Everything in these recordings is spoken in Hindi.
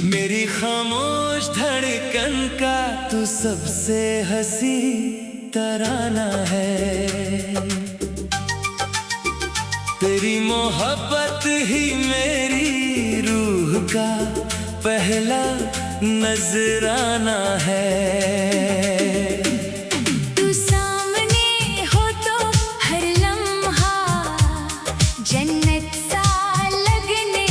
मेरी खामोश धड़कन का तू सबसे हंसी तराना है। तेरी मोहब्बत ही मेरी रूह का पहला नजराना है। तू सामने हो तो हर लम्हा जन्नत सा लगने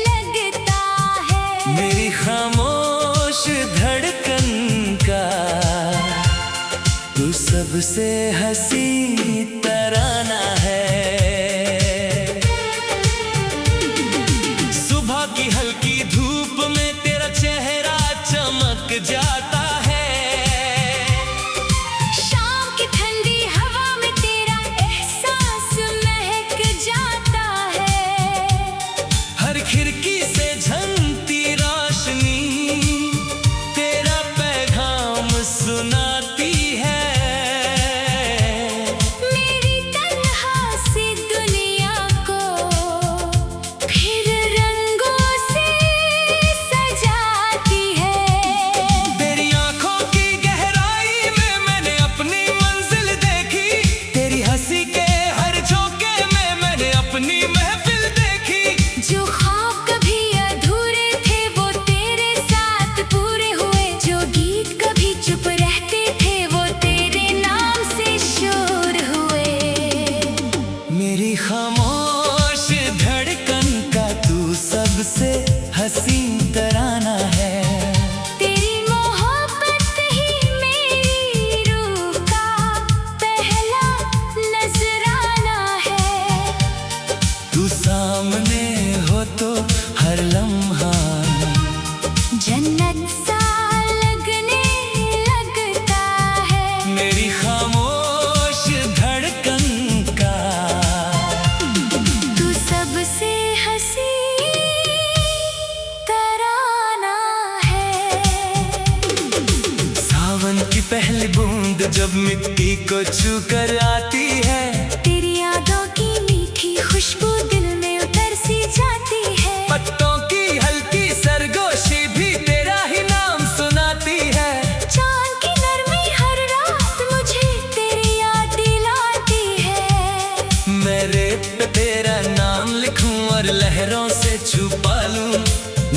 लगता है। मेरी खामोश धड़कन का तू सबसे हंसी तराना है। सुबह की हल्की धूप में तेरा चेहरा चमक जाता है। शाम की ठंडी हवा में तेरा एहसास महक जाता है। हर खिड़की से झलकती रोशनी तेरा पैगाम सुनाती है। मेरी तन्हा सी दुनिया को फिर रंगों से सजाती है। तेरी आंखों की गहराई में मैंने अपनी मंजिल देखी। तेरी हंसी के हर झोंके में मैंने अपनी महफिल देखी। जो ख्वाब कभी अधूरे थे वो तेरे साथ पूरे हुए। जो गीत कभी चुप रहते थे वो तेरे नाम से शोर हुए। मेरी खामोश धड़कन का तू सबसे हंसी तराना है। तेरी मोहब्बत ही मेरी रूह का पहला नजराना है। तू सामने हो तो हर लम्हा जन्नत सा लगने लगता है। मेरी खामोश धड़कन का तू सबसे हंसी तराना है। सावन की पहली बूंद जब मिट्टी को छू कर आती है। तेरी यादों की मीठी खुशबू दिल में उतर सी जाती है। पत्तों की हल्की सरगोशी भी तेरा ही नाम सुनाती है। चांद की नरमी हर रात मुझे तेरी याद दिलाती है। मैं रेत पे तेरा नाम लिखूं और लहरों से छुपा लूं।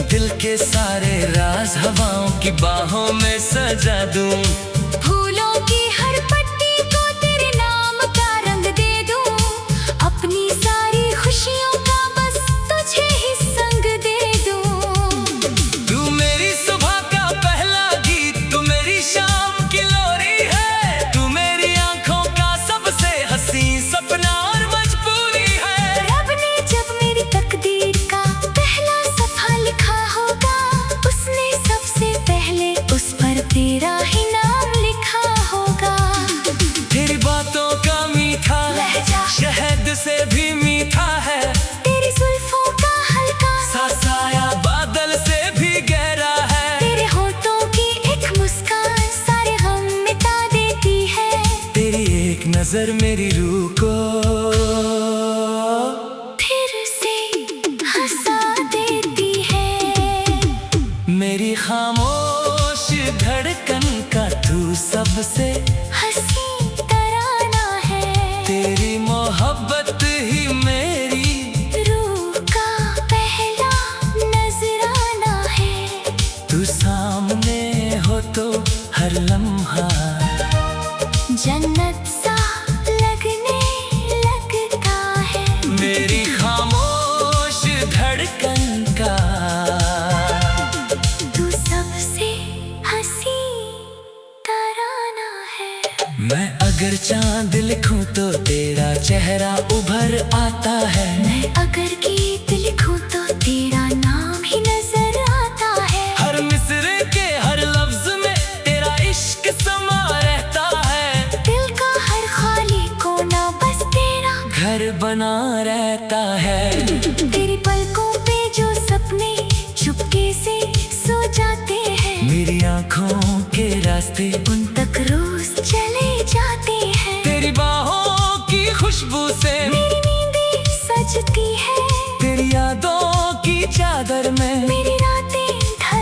दिल के सारे राज हवाओं की बाहों में सजा दूं। फूलों की हर पत्ती को तेरे नाम का रंग दे दूं। अपनी सारी खुशियों का बस तुझे ही संग दे दूं। तू मेरी सुबह का पहला गीत, तू मेरी शाम की लोरी है। तू मेरी आंखों का सबसे हंसी सपना और मजबूरी है। रब ने जब मेरी तकदीर का पहला सफ़ा लिखा होगा उसने सबसे पहले उस पर तेरा ही नाम लिखा होगा। तेरी बातों का मीठा लहजा शहद से भी मीठा है। तेरी जुल्फों का हल्का सा साया बादल से भी गहरा है। तेरे होठों की एक मुस्कान सारे गम मिटा देती है। तेरी एक नजर मेरी रूह को फिर से हंसा देती है। मेरी खामोश धड़कन का तू सबसे हंसी तराना है। तेरी मोहब्बत ही मेरी रूह का पहला नजराना है। तू सामने हो तो हर लम्हा जन्नत सा लगने लगता है। मेरी खामोश धड़कन का तू सबसे हंसी तराना है। मैं अगर चांद लिखूं तो तेरा चेहरा उभर आता है। मैं अगर गीत लिखूं तो तेरा नाम ही नजर आता है। हर मिसरे के हर लफ्ज में तेरा इश्क समा रहता है। दिल का हर खाली कोना बस तेरा घर बना रहता है। तेरी पलकों पे जो सपने चुपके से सो जाते हैं। मेरी आंखों के रास्ते उन तक रोज चले जाते हैं। तेरी बाहों की खुशबू से मेरी नींदें सजती है। तेरी यादों की चादर में मेरी रातें ढल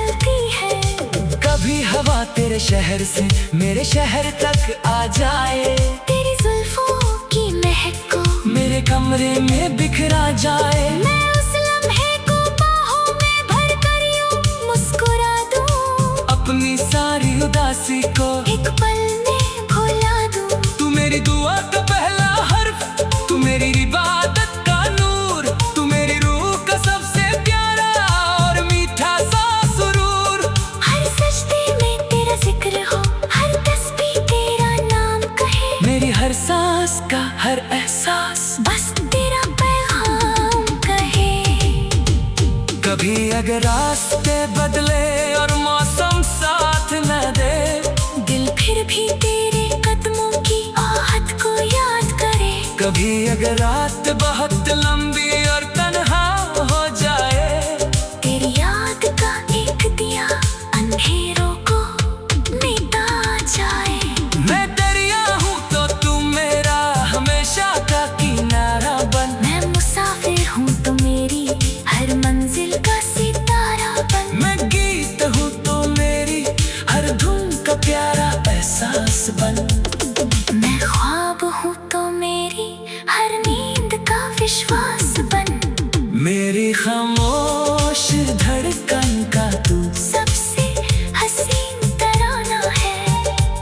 तेरे शहर से मेरे शहर तक आ जाए, तेरी जुल्फों की महक को मेरे कमरे में बिखरा जाए। मैं उस लम्हे को बाहों में भर कर यूं मुस्कुरा दूं, अपनी सारी उदासी को एक पल में भुला दूं। तू मेरी दुआ का पहला हर्फ, तू मेरी इबादत का नूर, तू मेरी रूह का सबसे प्यारा और मीठा सा सुरूर। हर सजदे में तेरा जिक्र हो, हर तस्बीह तेरा नाम कहे, मेरी हर सांस का हर एहसास बस तेरा पैगाम कहे। कभी अगर रास्ते बदले और मौसम साथ न दे, दिल फिर भी तेरे कदमों की आहट को याद करे। कभी अगर रात बहुत लंबी और तन्हा हो जाए, तेरी याद का एक दिया अंधेरों को मिटा जाए। मैं दरिया हूँ तो तू मेरा हमेशा का किनारा बन। मैं मुसाफिर हूँ तो मेरी हर मंजिल का सितारा बन। मैं गीत हूँ तो मेरी हर धुन का प्यारा एहसास बन। मैं ख्वाब हूँ तो मेरी हर नींद का विश्वास बन। मेरी खामोश धड़कन का तू सबसे हसीन तराना है,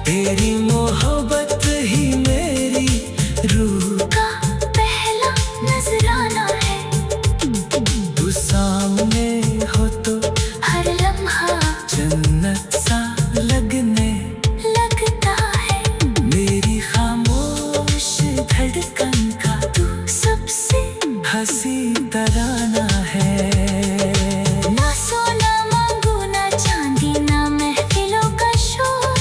तेरी मोहब्बत ही मेरी रूह का पहला नजराना है। तू सामने हो तो हर लम्हा जन्नत सा लगने लगता है। मेरी खामोश धड़कन का तू सबसे हंसी तराना है। ना सोना मांगू ना चांदी ना महफिलों का शोर,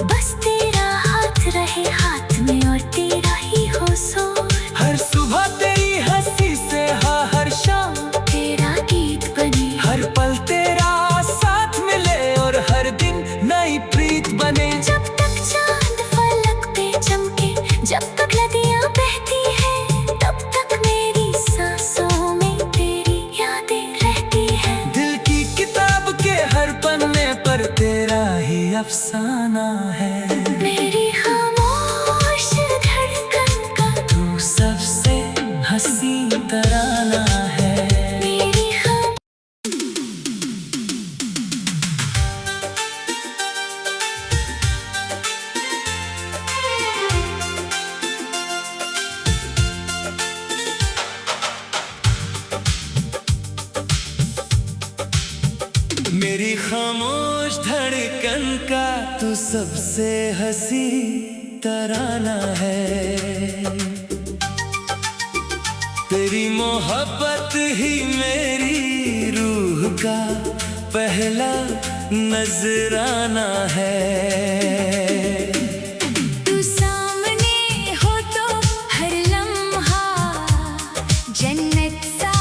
बस तेरा हाथ रहे हाथ में और तेरा ही हो शोर। हर सुबह तेरी हंसी से हर शाम तेरा गीत बने, हर पल तेरा साथ मिले और हर दिन नई प्रीत बने। जब तक चांद फलक पे चमके, जब तक नदियां बहती है, तब तक मेरी सांसों में तेरी यादें रहती है। दिल की किताब के हर पन्ने पर तेरा ही अफसाना है। मेरी खामोश धड़कन का तू सबसे हंसी तराना है। मेरी खामोश मेरी खामोश धड़कन का तू सबसे हंसी तराना है। तेरी मोहब्बत ही मेरी रूह का पहला नजराना है। तू सामने हो तो हर लम्हा जन्नत सा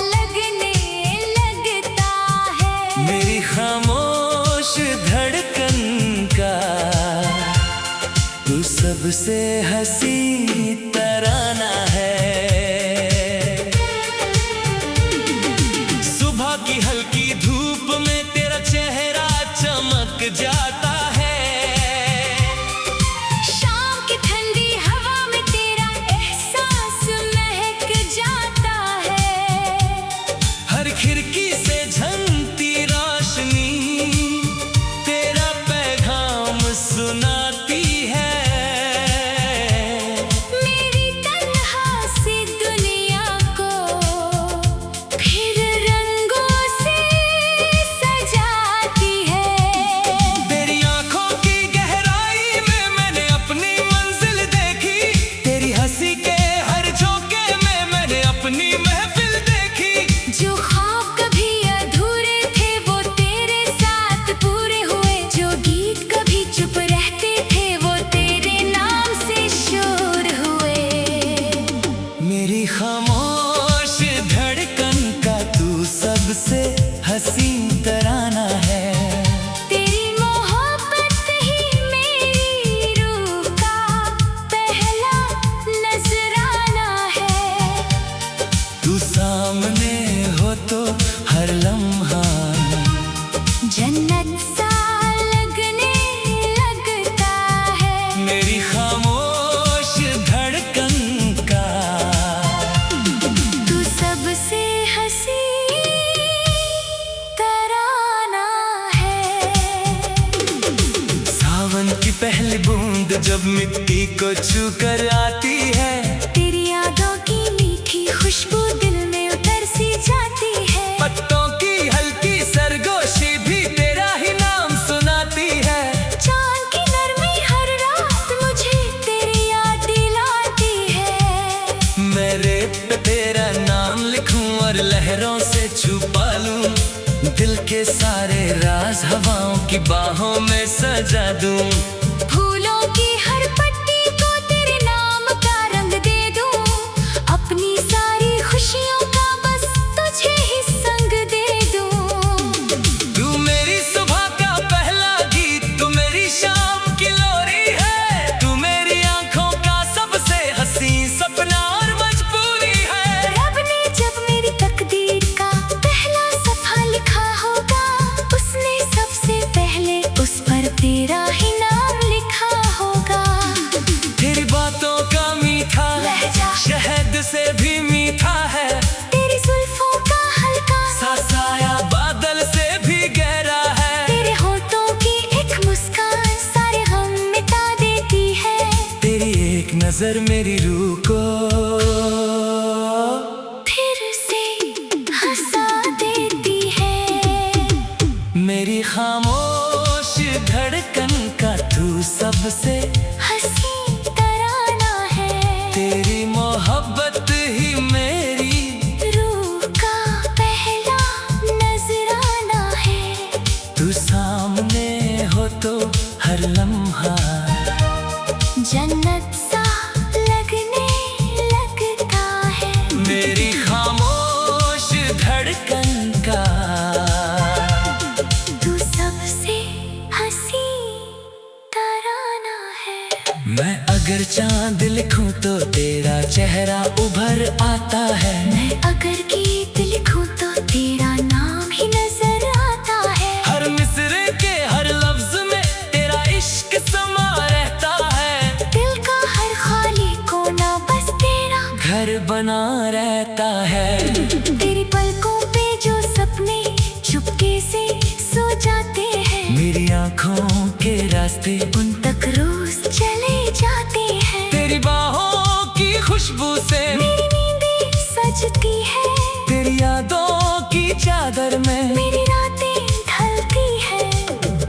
लगने लगता है। मेरी खामोश धड़कन का तू सबसे हंसी तराना है। सुबह की हल्की धूप में तेरा चेहरा चमक जाता है। शाम की ठंडी हवा में तेरा एहसास महक जाता है। हर खिड़की से झलकती रोशनी तेरा पैगाम सुनाती है। मेरी तन्हा सी दुनिया को फिर रंगों से सजाती है। तेरी आंखों की गहराई में मैंने अपनी मंजिल देखी, तेरी हंसी के हर झोंके में मैंने अपनी महफिल देखी। जो ख्वाब कभी अधूरे थे वो तेरे साथ पूरे हुए, जो गीत कभी चुप रहते थे वो तेरे नाम से शोर हुए। मेरी खामोश धड़कन का तू सबसे हंसी तराना है। तेरी मोहब्बत ही मेरी रूह का पहला नजराना है। तू सामने हो तो हर लम्हा जन्नत सा लगने मिट्टी को छू कर आती है। तेरी यादों की मीठी खुशबू दिल में उतर सी जाती है। पत्तों की हल्की सरगोशी भी तेरा ही नाम सुनाती है। चांद की नरमी हर रात मुझे तेरी याद दिलाती है। मैं रेत पे तेरा नाम लिखूं और लहरों से छुपा लूं, दिल के सारे राज हवाओं की बाहों में सजा दूं। फूलों की हर पत्ती को तेरे नाम का रंग दे दूं, अपनी सारी खुशियों का बस तुझे ही संग दे दूं। तू मेरी सुबह का पहला गीत, तू मेरी शाम की लोरी है। तू मेरी आंखों का सबसे हसीन सपना और मजबूरी है। रब ने जब मेरी तकदीर का पहला सफ़ा लिखा होगा, उसने सबसे पहले उस पर तेरा ही नाम लिखा होगा। तेरी बातों का मीठा लहजा शहद से भी मीठा है। तेरी जुल्फों का हल्का सा साया बादल से भी गहरा है। तेरे होठों की एक मुस्कान सारे गम मिटा देती है। तेरी एक नजर मेरी रूह को फिर से हंसा देती है। मेरी खामोश धड़कन का तू सबसे हंसी तराना है। तेरी मोहब्बत ही मेरी रूह का पहला नजराना है। तू सामने हो तो हर लम्हा जन्नत सा लगने लगता है। मेरी खामोश धड़कन का तू सबसे हंसी तराना है। मैं अगर चांद लिखूं तो तेरा चेहरा उभर आता है। मैं अगर गीत लिखूं तो तेरा नाम ही नजर आता है। हर मिसरे के हर लफ्ज में तेरा इश्क समा रहता है। दिल का हर खाली कोना बस तेरा घर बना रहता है। तेरी पलकों पे जो सपने चुपके से सो जाते हैं, मेरी आंखों के रास्ते उन तक रोज चले जाते हैं। तेरी बाहों की खुशबू से मेरी नींदें सजती है। तेरी यादों की चादर में मेरी रातें ढलती है।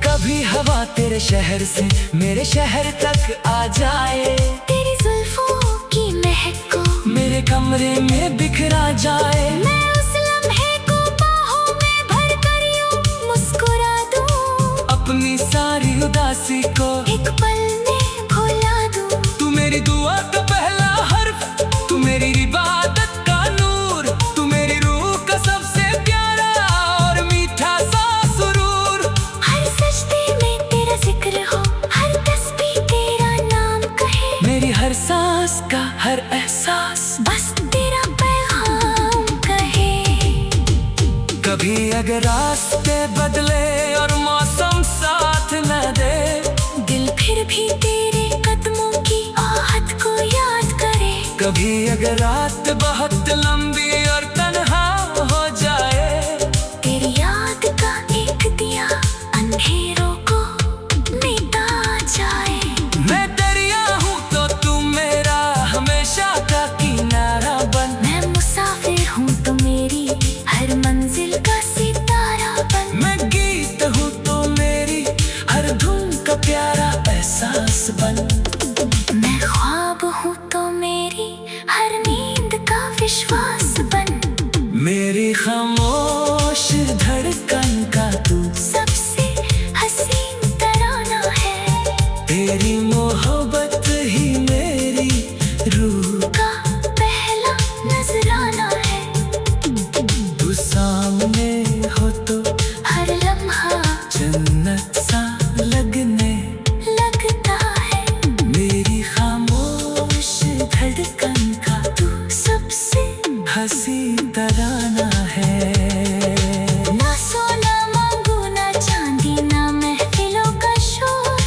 कभी हवा तेरे शहर से मेरे शहर तक आ जाए। तेरी जुल्फों की महक को मेरे कमरे में बिखरा जाए। मैं उस लम्हे को बाहों में भर कर यूं मुस्कुरा दूं, अपनी सारी उदासी को एक पल में भुला दूं। तू मेरी दुआ का पहला हर्फ, तू मेरी इबादत का नूर, तू मेरी रूह का सबसे प्यारा और मीठा सा सुरूर। हर सजदे में तेरा जिक्र हो, हर तस्बीह तेरा नाम कहे। मेरी हर सांस का हर एहसास बस तेरा पैगाम कहे। कभी अगर रास्ते बदले और मौसम साथ न दे, दिल फिर भी तेरे कदमों की आहट को याद करे। कभी अगर रात बहुत लंबी और तन्हा हो जाए, तेरी याद का एक दिया अंधेरों को मिटा जाए। मैं दरिया हूँ तो तू मेरा हमेशा का किनारा बन। मैं मुसाफिर हूँ तो मेरी हर मंजिल का सितारा बन। मैं गीत हूँ तो मेरी हर धुन का प्यारा एहसास बन। मैं ख्वाब हूँ तो मेरी हर नींद का विश्वास बन। मेरी खामोश धड़कन का तू सबसे हसीन तराना है। तेरी मोहब्बत ही मेरी रूह का पहला नजराना है। तू सामने हो तो हर लम्हा जन्नत सा लगने लगता है। मेरी खामोश धड़कन का तू सबसे हंसी तराना है। ना सोना मांगू ना चांदी ना महफिलों का शोर,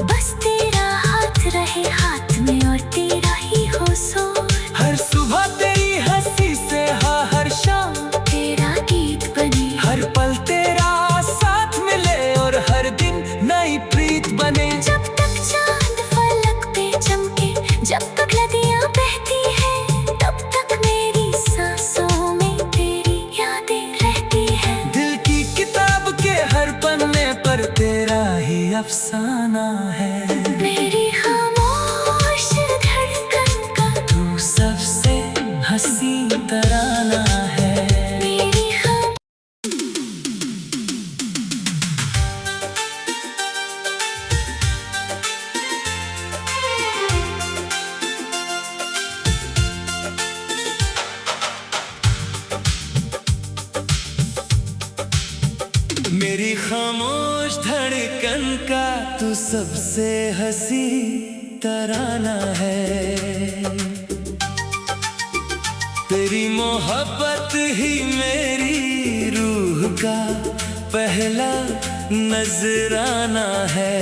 बस तेरा हाथ रहे हाथ में और तेरा ही हो शोर। हर सुबह तेरी हंसी से हर शाम तेरा गीत बने। हर पल तेरा साथ मिले और हर दिन नई प्रीत बने। जब तक चांद फलक पे अफसाना है। मेरी खामोश धड़कन का तू सबसे हंसी तराना है। मेरी मेरी खामोश धड़कन का तू सबसे हंसी तराना है। तेरी मोहब्बत ही मेरी रूह का पहला नजराना है।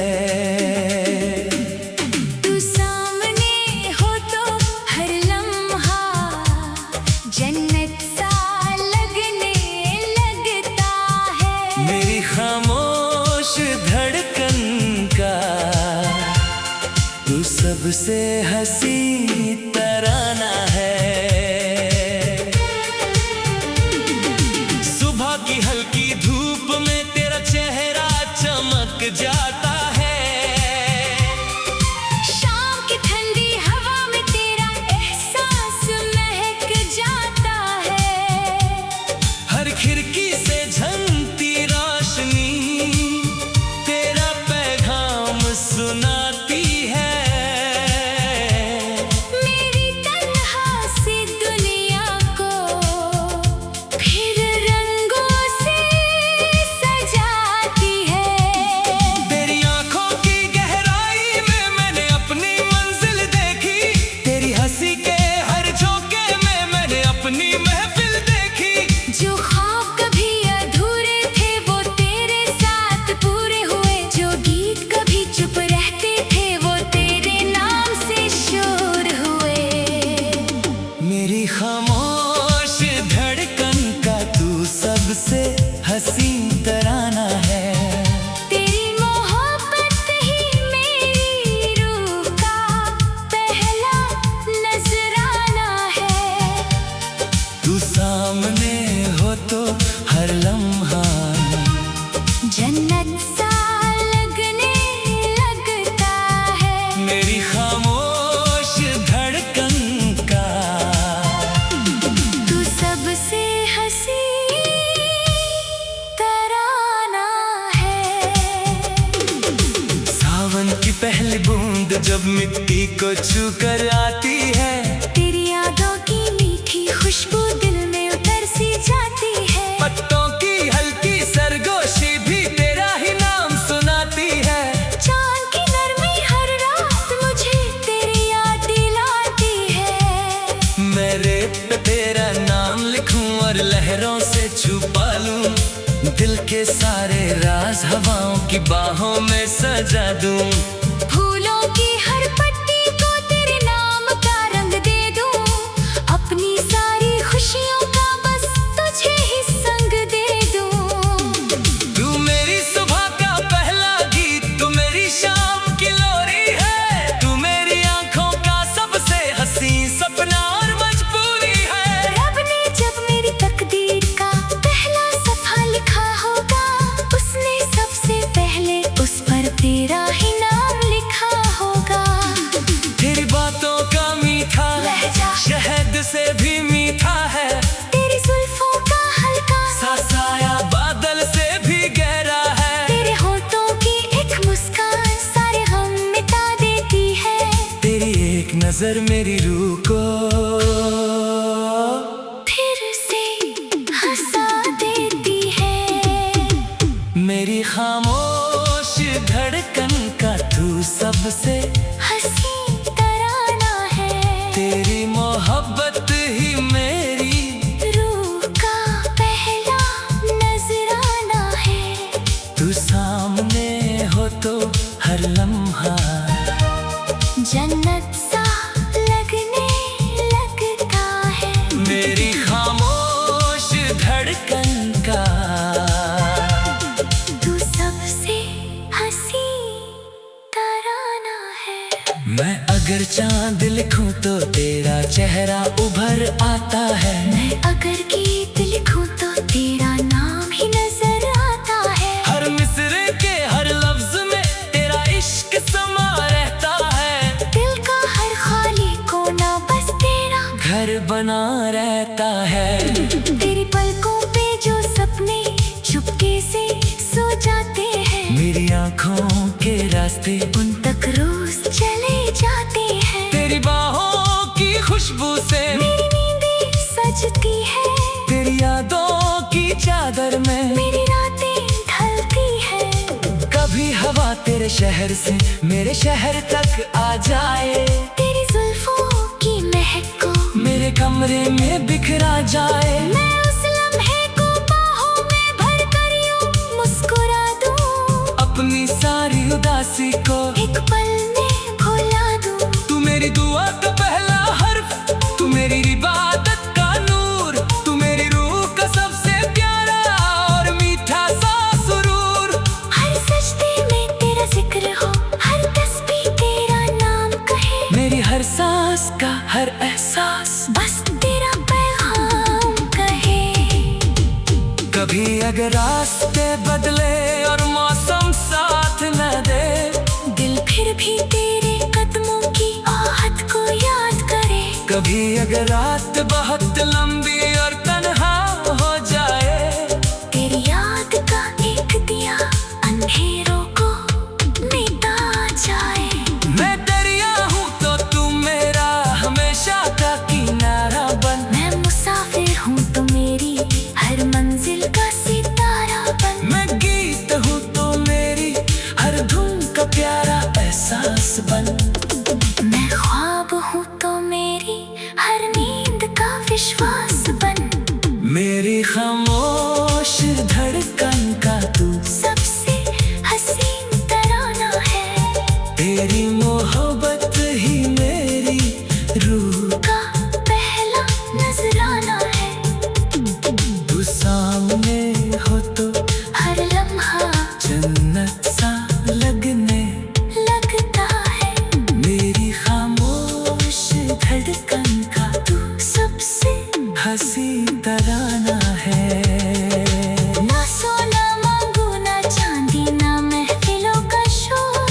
तू सामने हो तो हर लम्हा जन्नत सा लगने लगता है। मेरी खामोश धड़कन का तू सबसे हंसी तराना है। सुबह की हल्की धूप में तेरा चेहरा चमक जाता है। शाम की ठंडी हवा में तेरा एहसास महक जाता है। हर खिड़की से झलकती रोशनी तेरा पैगाम सुनाती है। मेरी तन्हा सी दुनिया को फिर रंगों से सजाती है। तेरी आंखों की गहराई में मैंने अपनी मंजिल देखी। तेरी हंसी के हर झोंके में मैंने अपनी महफिल देखी। जो ख्वाब कभी अधूरे थे वो तेरे साथ पूरे हुए। जो गीत कभी चुप रहते थे वो तेरे नाम से शोर हुए। मेरी खामोश धड़कन का तू सबसे हंसी तराना है। तेरी मोहब्बत ही मेरी रूह का पहला नजराना है। तू सामने हो तो हर लम्हा जन्नत सा लगने लगता है। मेरी खामोश धड़कन का तू सबसे हंसी तराना है। सावन की पहली बूंद जब मिट्टी को छू कर आती है। तेरी यादों की मीठी खुशबू दिल में उतर सी जाती है। पत्तों की हल्की सरगोशी भी तेरा ही नाम सुनाती है। चांद की नरमी हर रात मुझे तेरी याद दिलाती है। मैं रेत पे तेरा नाम लिखूं और लहरों से छुपा लूं। दिल के सारे राज हवाओं की बाहों में सजा दूं। फूलों की हर पत्ती को तेरे नाम का रंग दे दूं। अपनी सारी खुशियों का बस तुझे ही संग दे दूं। तू मेरी सुबह का पहला गीत, तू मेरी शाम की लोरी है। तू मेरी आंखों का सबसे हंसी सपना और मजबूरी है। रब ने जब मेरी तकदीर का पहला सफा लिखा होगा उसने सबसे पहले उस पर तेरा ही नाम लिखा होगा। तेरी बातों का मीठा लहजा शहद से भी मीठा है। तेरी जुल्फों का हल्का सा साया बादल से भी गहरा है। तेरे होठों की एक मुस्कान सारे गम मिटा देती है। तेरी एक नजर मेरी रूह को फिर से हंसा देती है। मेरी खामोश धड़कन का तू सबसे हंसी तराना है। तेरी मोहब्बत ही मेरी रूह का पहला नजराना है। तू सामने हो तो हर लम्हा जन्नत सा लगने लगता है। मेरी खामोश धड़कन का तू सबसे हंसी तराना है। मैं अगर चांद लिखूं तो तेरा चेहरा उभर आता है। मैं अगर गीत लिखूं तो तेरा नाम ही नजर आता है। हर मिसरे के हर लफ्ज में रहता है। तेरी पलकों पे जो सपने चुपके से सो जाते हैं, मेरी आँखों के रास्ते उन तक रोज चले जाते हैं। तेरी बाहों की खुशबू से मेरी नींदें सजती है, तेरी यादों की चादर में मेरी रातें ढलती है। कभी हवा तेरे शहर से मेरे शहर तक आ जाए, तेरी जुल्फों की महक को मेरे कमरे में बिखरा जाए। मैं उस लम्हे को बाहों में भर कर यूं मुस्कुरा दूं, अपनी सारी उदासी को एक पल में भुला दूं। तू मेरी दुआ का पहला हर्फ, तू मेरी इबादत का नूर, तू मेरी रूह का सबसे प्यारा और मीठा सा सुरूर। हर सजदे में तेरा जिक्र हो, हर तस्बीह तेरा नाम कहे, मेरी हर सांस का हर एहसास बस तेरा पैगाम कहे। कभी अगर रास्ते बदले और मौसम साथ न दे, दिल फिर भी तेरे कदमों की आहट को याद करे। कभी अगर रात बहुत लंबी और तन्हा हो जाए, तेरी याद का एक दिया अंधेरों को मिटा जाए। मैं दरिया हूँ तो तू मेरा हमेशा का किनारा बन। मैं मुसाफिर हूँ तो मेरी हर मंजिल का सितारा बन। मैं गीत हूँ तो मेरी हर धुन का प्यारा एहसास बन। मैं ख्वाब हूँ तो मेरी हर नींद का विश्वास बन। मेरी खामोश धड़कन का तू सबसे हसीन तराना है, तेरी मोहब्बत ही मेरी रूह का पहला नजराना है। तू सामने हो तो हर लम्हा जन्नत सा लगने लगता है। मेरी खामोश धड़कन का तू सबसे हंसी तराना है। ना सोना मांगू ना चांदी ना महफिलों का शोर,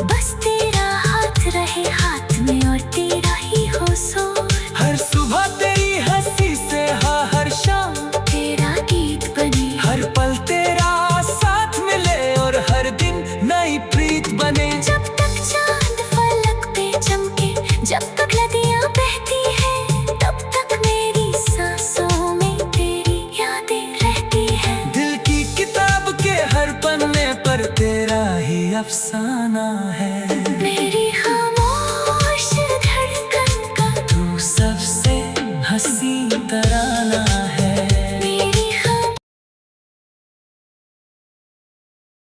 बस तेरा हाथ रहे हाथ में और तेरा ही हो शोर। हर सुबह तेरी हंसी से हाँ हर शाम तेरा गीत बने, हर पल तेरा साथ मिले और हर दिन नई प्रीत बने। जब तक चांद फलक पे चमके, जब तक नदियाँ बहती है, तब तक मेरी सांसों में तेरी यादें रहती है। दिल की किताब के हर पन्ने पर तेरा ही अफसाना है। मेरी